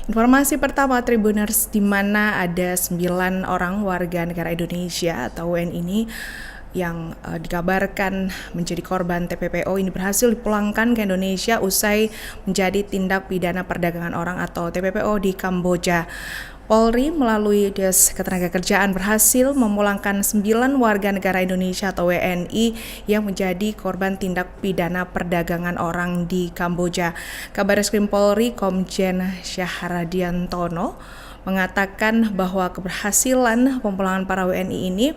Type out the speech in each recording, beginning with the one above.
Informasi pertama Tribuners, di mana ada 9 orang warga negara Indonesia atau WNI ini yang dikabarkan menjadi korban TPPO ini berhasil dipulangkan ke Indonesia usai menjadi tindak pidana perdagangan orang atau TPPO di Kamboja. Polri melalui Des Ketenagakerjaan berhasil memulangkan 9 warga negara Indonesia atau WNI yang menjadi korban tindak pidana perdagangan orang di Kamboja. Kabareskrim Polri Komjen Syahradiantono mengatakan bahwa keberhasilan pemulangan para WNI ini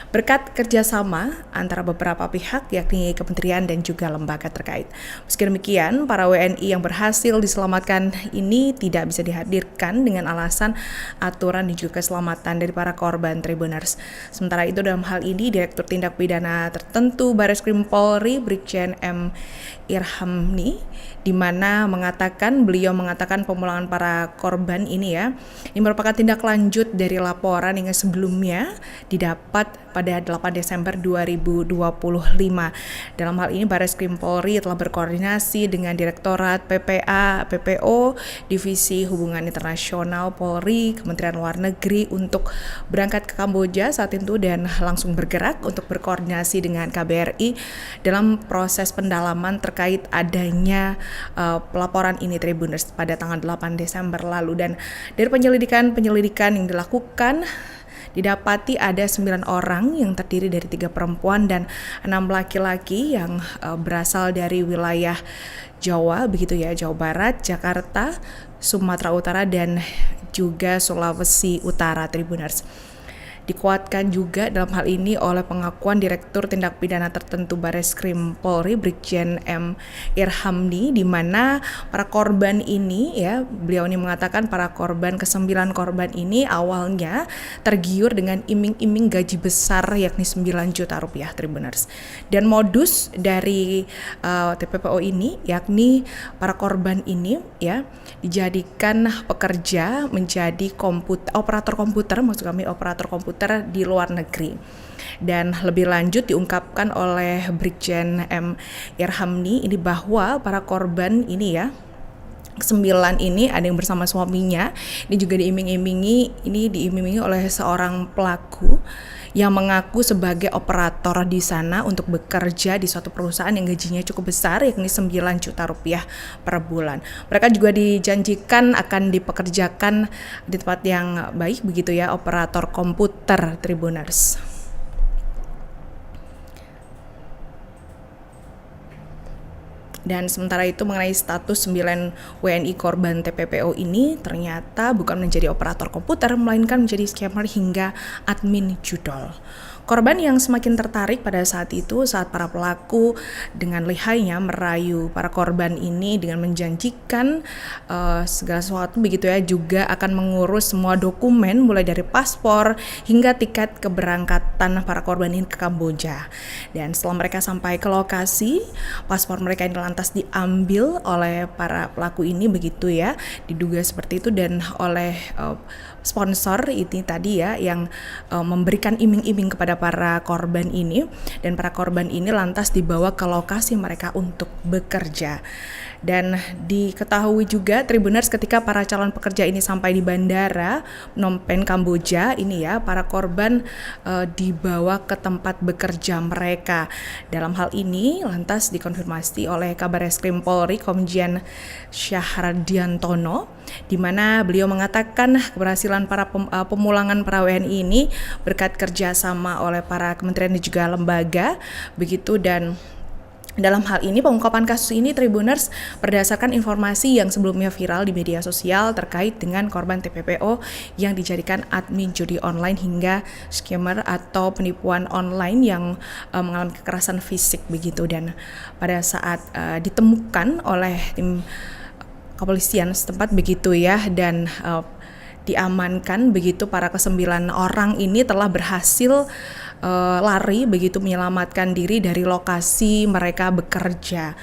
berkat kerjasama antara beberapa pihak yakni kementerian dan juga lembaga terkait. Meski demikian, para WNI yang berhasil diselamatkan ini tidak bisa dihadirkan dengan alasan aturan dan juga keselamatan dari para korban Tribuners. Sementara itu dalam hal ini Direktur Tindak Pidana Tertentu Bareskrim Polri Brigjen M. Irhamni di mana beliau mengatakan pemulangan para korban ini ini merupakan tindak lanjut dari laporan yang sebelumnya didapat pada 8 Desember 2025. Dalam hal ini Bareskrim Polri telah berkoordinasi dengan Direktorat PPA, PPO, Divisi Hubungan Internasional Polri, Kementerian Luar Negeri untuk berangkat ke Kamboja saat itu dan langsung bergerak untuk berkoordinasi dengan KBRI dalam proses pendalaman terkait adanya pelaporan ini Tribuners pada tanggal 8 Desember lalu. Dan dari penyelidikan yang dilakukan didapati ada 9 orang yang terdiri dari 3 perempuan dan 6 laki-laki yang berasal dari wilayah Jawa, begitu ya, Jawa Barat, Jakarta, Sumatera Utara dan juga Sulawesi Utara Tribuners. Dikuatkan juga dalam hal ini oleh pengakuan Direktur Tindak Pidana Tertentu Bareskrim Polri Brigjen M. Irhamni di mana para korban ini beliau ini mengatakan para korban ke-9 korban ini awalnya tergiur dengan iming-iming gaji besar yakni 9 juta rupiah Tribuners. Dan modus dari TPPO ini yakni para korban ini dijadikan pekerja menjadi operator komputer di luar negeri. Dan lebih lanjut diungkapkan oleh Brigjen M. Irhamni ini bahwa para korban ini 9 ini ada yang bersama suaminya, ini juga diiming-imingi oleh seorang pelaku yang mengaku sebagai operator di sana untuk bekerja di suatu perusahaan yang gajinya cukup besar yakni 9 juta rupiah per bulan. Mereka juga dijanjikan akan dipekerjakan di tempat yang baik begitu ya, operator komputer Tribuners. Dan sementara itu mengenai status 9 WNI korban TPPO ini ternyata bukan menjadi operator komputer melainkan menjadi scammer hingga admin judol. Korban yang semakin tertarik pada saat itu saat para pelaku dengan lihainya merayu para korban ini dengan menjanjikan segala sesuatu begitu ya, juga akan mengurus semua dokumen mulai dari paspor hingga tiket keberangkatan para korban ini ke Kamboja. Dan setelah mereka sampai ke lokasi, paspor mereka ini lantas diambil oleh para pelaku ini begitu ya, diduga seperti itu, dan oleh sponsor ini tadi yang memberikan iming-iming kepada para korban ini, dan para korban ini lantas dibawa ke lokasi mereka untuk bekerja. Dan diketahui juga Tribuners ketika para calon pekerja ini sampai di bandara Phnom Penh Kamboja ini para korban dibawa ke tempat bekerja mereka. Dalam hal ini lantas dikonfirmasi oleh Kabareskrim Polri Komjen Syahradiantono di mana beliau mengatakan keberhasilan para pemulangan para WNI ini berkat kerjasama oleh para kementerian dan juga lembaga begitu. Dan dalam hal ini pengungkapan kasus ini Tribuners berdasarkan informasi yang sebelumnya viral di media sosial terkait dengan korban TPPO yang dijadikan admin judi online hingga scammer atau penipuan online yang mengalami kekerasan fisik begitu. Dan pada saat ditemukan oleh tim kepolisian setempat begitu ya, dan diamankan begitu para ke-9 orang ini telah berhasil lari begitu menyelamatkan diri dari lokasi mereka bekerja.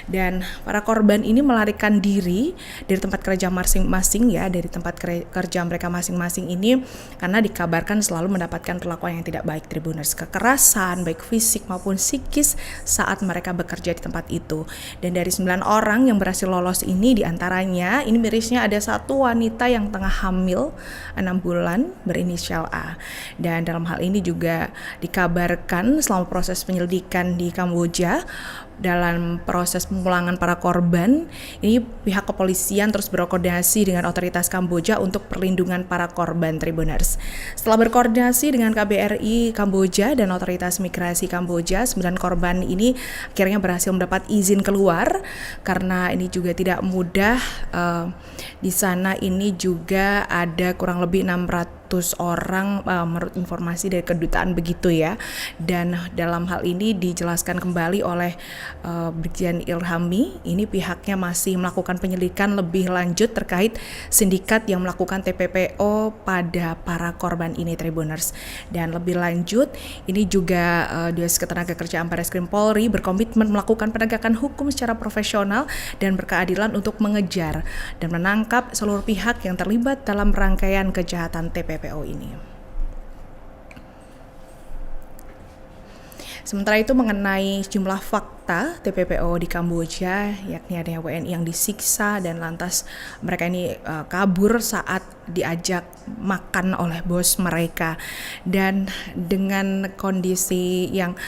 Dan para korban ini melarikan diri dari tempat kerja masing-masing ya, dari tempat kerja mereka masing-masing ini karena dikabarkan selalu mendapatkan perlakuan yang tidak baik Tribuners, kekerasan baik fisik maupun psikis saat mereka bekerja di tempat itu. Dan dari 9 orang yang berhasil lolos ini, diantaranya ini mirisnya ada satu wanita yang tengah hamil 6 bulan berinisial A. Dan dalam hal ini juga dikabarkan selama proses penyelidikan di Kamboja, dalam proses pemulangan para korban, ini pihak kepolisian terus berkoordinasi dengan otoritas Kamboja untuk perlindungan para korban Tribuners. Setelah berkoordinasi dengan KBRI Kamboja dan otoritas migrasi Kamboja, 9 korban ini akhirnya berhasil mendapat izin keluar karena ini juga tidak mudah. Di sana ini juga ada kurang lebih 600 orang menurut informasi dari kedutaan begitu ya. Dan dalam hal ini dijelaskan kembali oleh Brigjen Ilhami, ini pihaknya masih melakukan penyelidikan lebih lanjut terkait sindikat yang melakukan TPPO pada para korban ini Tribuners. Dan lebih lanjut, ini juga Dinas Ketenagakerjaan Barreskrim Polri berkomitmen melakukan penegakan hukum secara profesional dan berkeadilan untuk mengejar dan menangkap seluruh pihak yang terlibat dalam rangkaian kejahatan TPPO ini. Sementara itu mengenai jumlah fakta TPPO di Kamboja, yakni adanya WNI yang disiksa dan lantas mereka ini kabur saat diajak makan oleh bos mereka. Dan dengan kondisi yang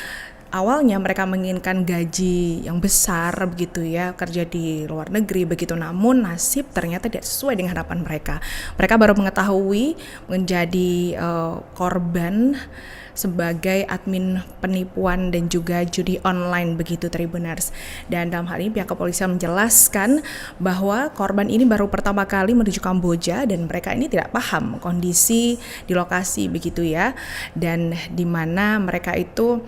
awalnya mereka menginginkan gaji yang besar begitu ya, kerja di luar negeri begitu, namun nasib ternyata tidak sesuai dengan harapan mereka. Mereka baru mengetahui menjadi korban sebagai admin penipuan dan juga judi online begitu Tribuners. Dan dalam hal ini pihak kepolisian menjelaskan bahwa korban ini baru pertama kali menuju Kamboja dan mereka ini tidak paham kondisi di lokasi begitu ya, dan di mana mereka itu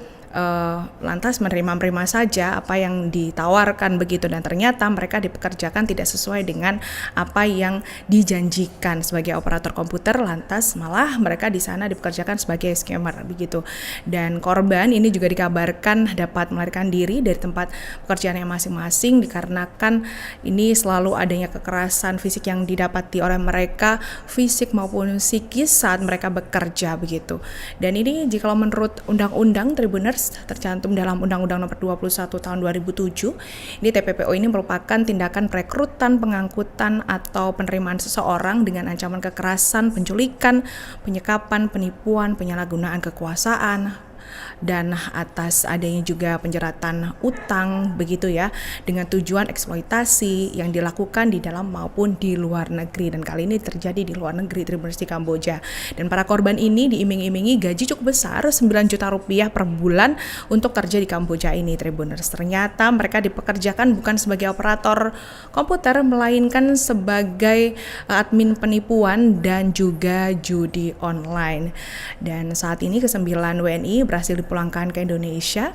lantas menerima saja apa yang ditawarkan begitu, dan ternyata mereka dipekerjakan tidak sesuai dengan apa yang dijanjikan sebagai operator komputer, lantas malah mereka di sana dipekerjakan sebagai scammer begitu. Dan korban ini juga dikabarkan dapat melarikan diri dari tempat pekerjaannya masing-masing dikarenakan ini selalu adanya kekerasan fisik yang didapati oleh mereka, fisik maupun psikis saat mereka bekerja begitu. Dan ini jikalau menurut undang-undang Tribuners tercantum dalam Undang-Undang Nomor 21 Tahun 2007, ini TPPO ini merupakan tindakan perekrutan, pengangkutan atau penerimaan seseorang dengan ancaman kekerasan, penculikan, penyekapan, penipuan, penyalahgunaan kekuasaan, dan atas adanya juga penjeratan utang begitu ya, dengan tujuan eksploitasi yang dilakukan di dalam maupun di luar negeri, dan kali ini terjadi di luar negeri Tribuners di Kamboja. Dan para korban ini diiming-imingi gaji cukup besar 9 juta rupiah per bulan untuk kerja di Kamboja ini Tribuners. Ternyata mereka dipekerjakan bukan sebagai operator komputer melainkan sebagai admin penipuan dan juga judi online. Dan saat ini ke-9 WNI berhasil dipulangkan ke Indonesia,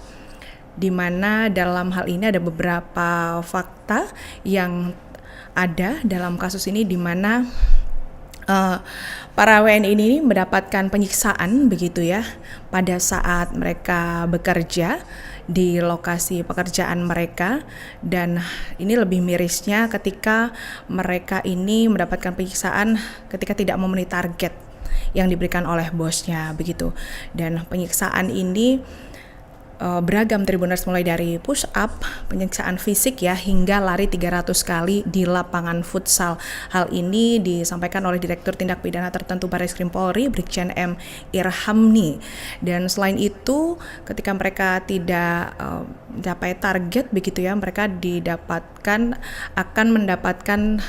di mana dalam hal ini ada beberapa fakta yang ada dalam kasus ini, di mana para WNI ini mendapatkan penyiksaan begitu ya pada saat mereka bekerja di lokasi pekerjaan mereka. Dan ini lebih mirisnya ketika mereka ini mendapatkan penyiksaan ketika tidak memenuhi target yang diberikan oleh bosnya begitu. Dan penyiksaan ini beragam Tribuners, mulai dari push up, penyiksaan fisik ya, hingga lari 300 kali di lapangan futsal. Hal ini disampaikan oleh Direktur Tindak Pidana Tertentu Barreskrim Polri, Brigjen M. Irhamni. Dan selain itu, ketika mereka tidak mencapai target begitu ya, mereka akan mendapatkan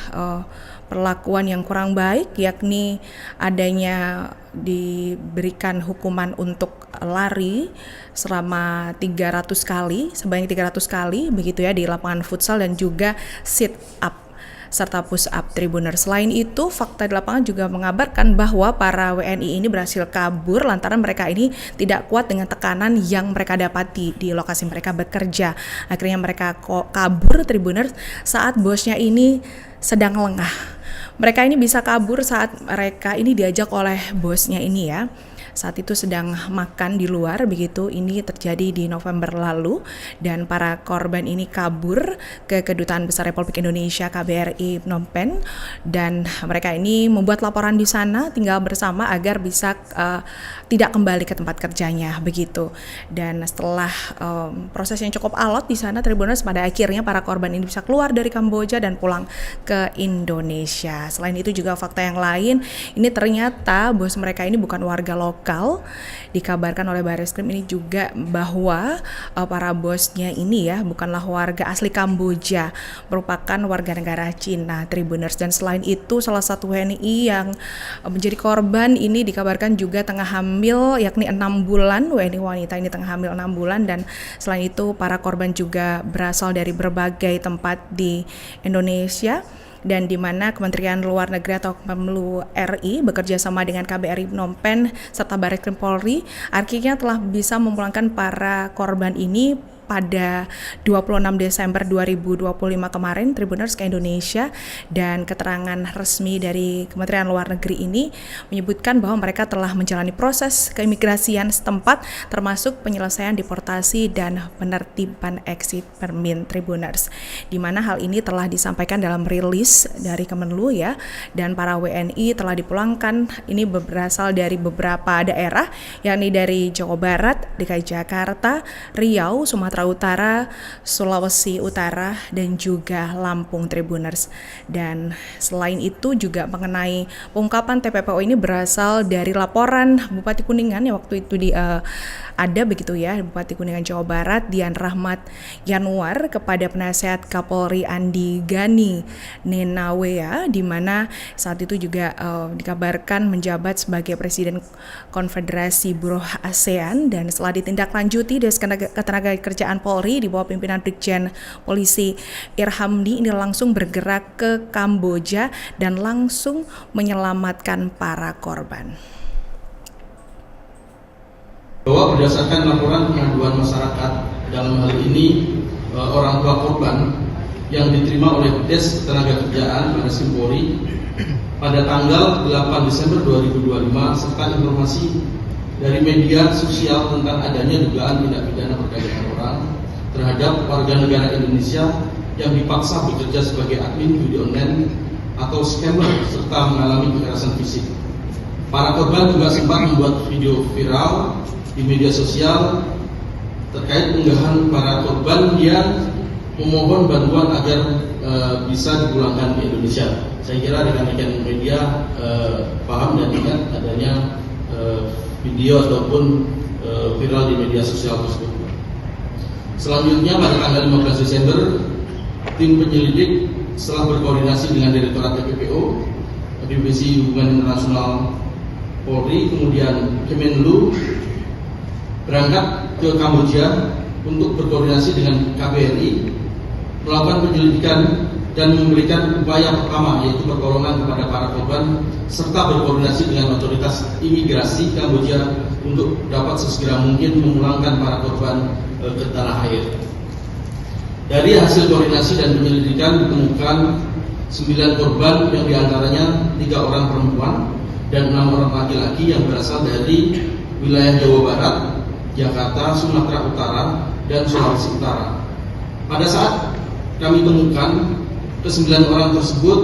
perlakuan yang kurang baik, yakni adanya diberikan hukuman untuk lari selama 300 kali, sebanyak 300 kali begitu ya di lapangan futsal, dan juga sit up serta push up Tribuners. Selain itu, fakta di lapangan juga mengabarkan bahwa para WNI ini berhasil kabur lantaran mereka ini tidak kuat dengan tekanan yang mereka dapati di lokasi mereka bekerja. Akhirnya mereka kabur Tribuners saat bosnya ini sedang lengah. Mereka ini bisa kabur saat mereka ini diajak oleh bosnya ini ya, saat itu sedang makan di luar begitu. Ini terjadi di November lalu dan para korban ini kabur ke Kedutaan Besar Republik Indonesia KBRI Phnom Penh dan mereka ini membuat laporan di sana tinggal bersama agar bisa tidak kembali ke tempat kerjanya begitu. Dan setelah proses yang cukup alot di sana, Tribuners, pada akhirnya para korban ini bisa keluar dari Kamboja dan pulang ke Indonesia. Selain itu juga fakta yang lain, ini ternyata bos mereka ini bukan warga lokal. Dikabarkan oleh Barreskrim ini juga bahwa para bosnya ini ya bukanlah warga asli Kamboja, merupakan warga negara Cina, Tribuners. Dan selain itu salah satu WNI yang menjadi korban ini dikabarkan juga tengah hamil, yakni 6 bulan. WNI wanita ini tengah hamil 6 bulan. Dan selain itu para korban juga berasal dari berbagai tempat di Indonesia, dan di mana Kementerian Luar Negeri atau Kemlu RI bekerja sama dengan KBRI Phnom Penh serta Barreskrim Polri akhirnya telah bisa memulangkan para korban ini pada 26 Desember 2025 kemarin, Tribuners, ke Indonesia. Dan keterangan resmi dari Kementerian Luar Negeri ini menyebutkan bahwa mereka telah menjalani proses keimigrasian setempat termasuk penyelesaian deportasi dan penertiban exit permit, Tribuners. Di mana hal ini telah disampaikan dalam rilis dari Kemenlu ya, dan para WNI telah dipulangkan ini berasal dari beberapa daerah, yakni dari Jawa Barat, DKI Jakarta, Riau, Sumatera Utara, Sulawesi Utara, dan juga Lampung, Tribuners. Dan selain itu juga mengenai pengungkapan TPPO ini berasal dari laporan Bupati Kuningan yang waktu itu ada begitu ya, Bupati Kuningan Jawa Barat Dian Rahmat Yanuar kepada Penasehat Kapolri Andi Gani Nenawea, di mana saat itu juga dikabarkan menjabat sebagai Presiden Konfederasi Buruh ASEAN. Dan setelah ditindaklanjuti Des Ketenagakerjaan Polri di bawah pimpinan Brigjen Polisi Irhamdi ini langsung bergerak ke Kamboja dan langsung menyelamatkan para korban. Bahwa berdasarkan laporan pengaduan masyarakat, dalam hal ini orang tua korban yang diterima oleh Des Ketenagakerjaan Barreskrim Polri pada tanggal 8 Desember 2025 serta informasi dari media sosial tentang adanya dugaan tindak pidana perdagangan orang terhadap warga negara Indonesia yang dipaksa bekerja sebagai admin judi online atau scammer serta mengalami kekerasan fisik. Para korban juga sempat membuat video viral di media sosial terkait unggahan para korban yang memohon bantuan agar bisa dipulangkan ke Indonesia. Saya kira rekan-rekan media paham dan ingat adanya video ataupun viral di media sosial tersebut. Selanjutnya pada tanggal 15 Desember, tim penyelidik setelah berkoordinasi dengan Direktorat TPPO, Divisi Hubungan Internasional Polri, kemudian Kemenlu, berangkat ke Kamboja untuk berkoordinasi dengan KBRI, melakukan penyelidikan dan memberikan upaya pertama, yaitu pertolongan kepada para korban serta berkoordinasi dengan otoritas imigrasi Kamboja untuk dapat sesegera mungkin memulangkan para korban ke tanah air. Dari hasil koordinasi dan penyelidikan ditemukan 9 korban yang diantaranya 3 orang perempuan dan 6 orang laki-laki yang berasal dari wilayah Jawa Barat, Jakarta, Sumatera Utara, dan Sulawesi Utara. Pada saat kami temukan, ke-9 orang tersebut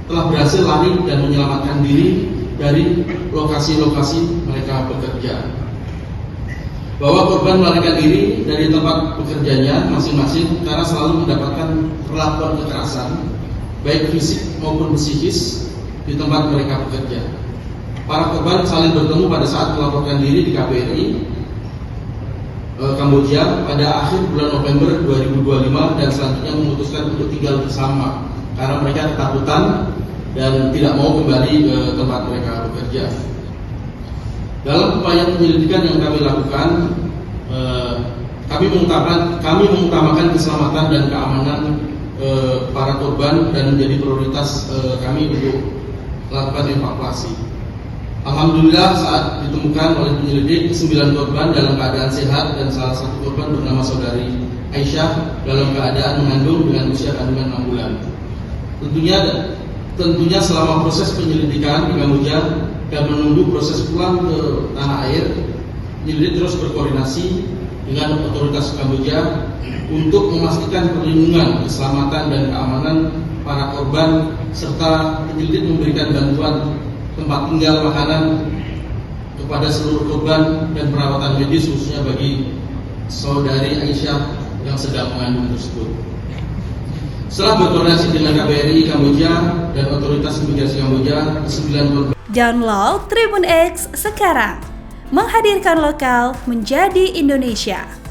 telah berhasil lari dan menyelamatkan diri dari lokasi-lokasi mereka bekerja. Bahwa korban melarikan diri dari tempat bekerjanya masing-masing karena selalu mendapatkan perlakuan kekerasan, baik fisik maupun psikis, di tempat mereka bekerja. Para korban saling bertemu pada saat melaporkan diri di KBRI Kamboja pada akhir bulan November 2025 dan selanjutnya memutuskan untuk tinggal bersama karena mereka ketakutan dan tidak mau kembali ke tempat mereka bekerja. Dalam upaya penyelidikan yang kami lakukan, kami mengutamakan keselamatan dan keamanan para korban dan menjadi prioritas kami untuk melakukan evakuasi. Alhamdulillah saat ditemukan oleh penyelidik 9 korban dalam keadaan sehat dan salah satu korban bernama saudari Aisyah dalam keadaan mengandung dengan usia kandungan 6 bulan. Tentunya selama proses penyelidikan di Kamboja dan menunggu proses pulang ke tanah air, penyelidik terus berkoordinasi dengan otoritas Kamboja untuk memastikan perlindungan, keselamatan, dan keamanan para korban, serta penyelidik memberikan bantuan tempat tinggal, makanan kepada seluruh korban dan perawatan medis khususnya bagi saudari Aisyah yang sedang mengandung tersebut. Setelah berkoordinasi dengan KBRI Kamboja dan otoritas imigrasi Kamboja, 9 korban. Download Tribun X sekarang, menghadirkan lokal menjadi Indonesia.